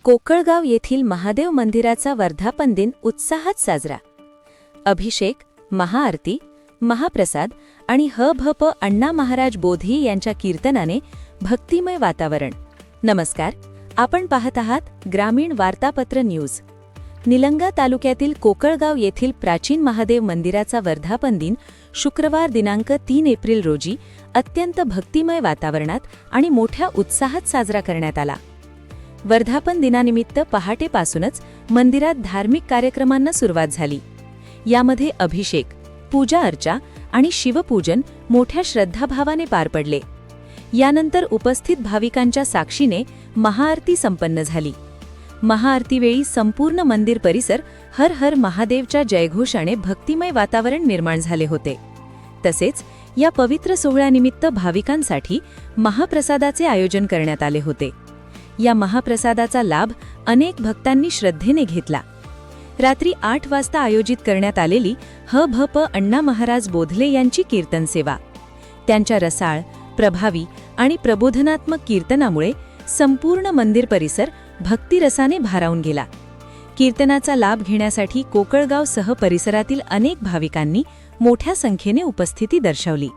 कोकळगाव येथील महादेव मंदिराचा वर्धापन दिन उत्साहात साजरा. अभिषेक, महाआरती, महाप्रसाद आणि ह.भ.प. अण्णा महाराज बोधी यांच्या कीर्तनाने भक्तिमय वातावरण. नमस्कार, आपण पाहत आहात ग्रामीण वार्तापत्र न्यूज. निलंगा तालुक्यातील कोकळगाव येथील प्राचीन महादेव मंदिराचा वर्धापन दिन शुक्रवार दिनांक 3 एप्रिल रोजी अत्यंत भक्तिमय वातावरणात आणि मोठ्या उत्साहात साजरा करण्यात आला. वर्धापन दिनानिमित्त पहाटेपासूनच मंदिरात धार्मिक कार्यक्रमांना सुरुवात झाली. यामध्ये अभिषेक, पूजा अर्चा आणि शिवपूजन मोठ्या श्रद्धाभावाने पार पडले. यानंतर उपस्थित भाविकांच्या साक्षीने महाआरती संपन्न झाली. महाआरतीवेळी संपूर्ण मंदिर परिसर हर हर महादेवच्या जयघोषाने भक्तिमय वातावरण निर्माण झाले होते. तसेच या पवित्र सोहळ्यानिमित्त भाविकांसाठी महाप्रसादाचे आयोजन करण्यात आले होते. या महाप्रसादाचा लाभ अनेक भक्तांनी श्रद्धेने घेतला. रात्री 8 वाजता आयोजित करण्यात आलेली ह.भ.प. अण्णा महाराज बोधले यांची कीर्तन सेवा, त्यांच्या रसाळ, प्रभावी आणि प्रबोधनात्मक कीर्तनामुळे संपूर्ण मंदिर परिसर भक्तिरसाने भारावून गेला. कीर्तनाचा लाभ घेण्यासाठी कोकळगावसह परिसरातील अनेक भाविकांनी मोठ्या संख्येने उपस्थिती दर्शवली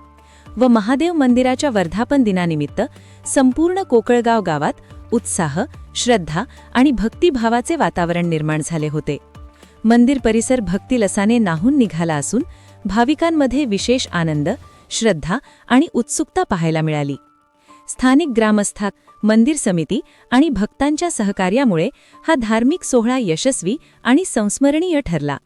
व महादेव मंदिराच्या वर्धापन दिनानिमित्त संपूर्ण कोकळगाव गावात उत्साह, श्रद्धा आणि भक्तिभावाचे वातावरण निर्माण झाले होते. मंदिर परिसर भक्तिरसाने न्हाऊन निघाला असून भाविकांमध्ये विशेष आनंद, श्रद्धा आणि उत्सुकता पाहायला मिळाली. स्थानिक ग्रामस्थ, मंदिर समिती आणि भक्तांच्या सहकार्यामुळे हा धार्मिक सोहळा यशस्वी आणि संस्मरणीय ठरला.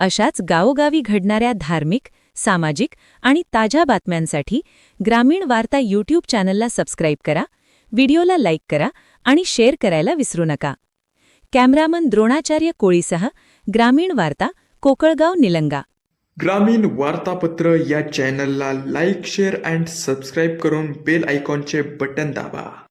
अशाच गावोगावी घडणाऱ्या धार्मिक, सामाजिक आणि ताज्या बातम्यांसाठी ग्रामीण वार्ता यूट्यूब चॅनलला सबस्क्राईब करा, व्हिडिओला लाईक करा आणि शेअर करायला विसरू नका. कॅमेरामन द्रोणाचार्य कोळीसह ग्रामीण वार्ता, कोकळगाव, निलंगा. ग्रामीण वार्तापत्र या चॅनलला लाईक, शेअर अँड सबस्क्राईब करून बेल आयकॉनचे बटन दाबा.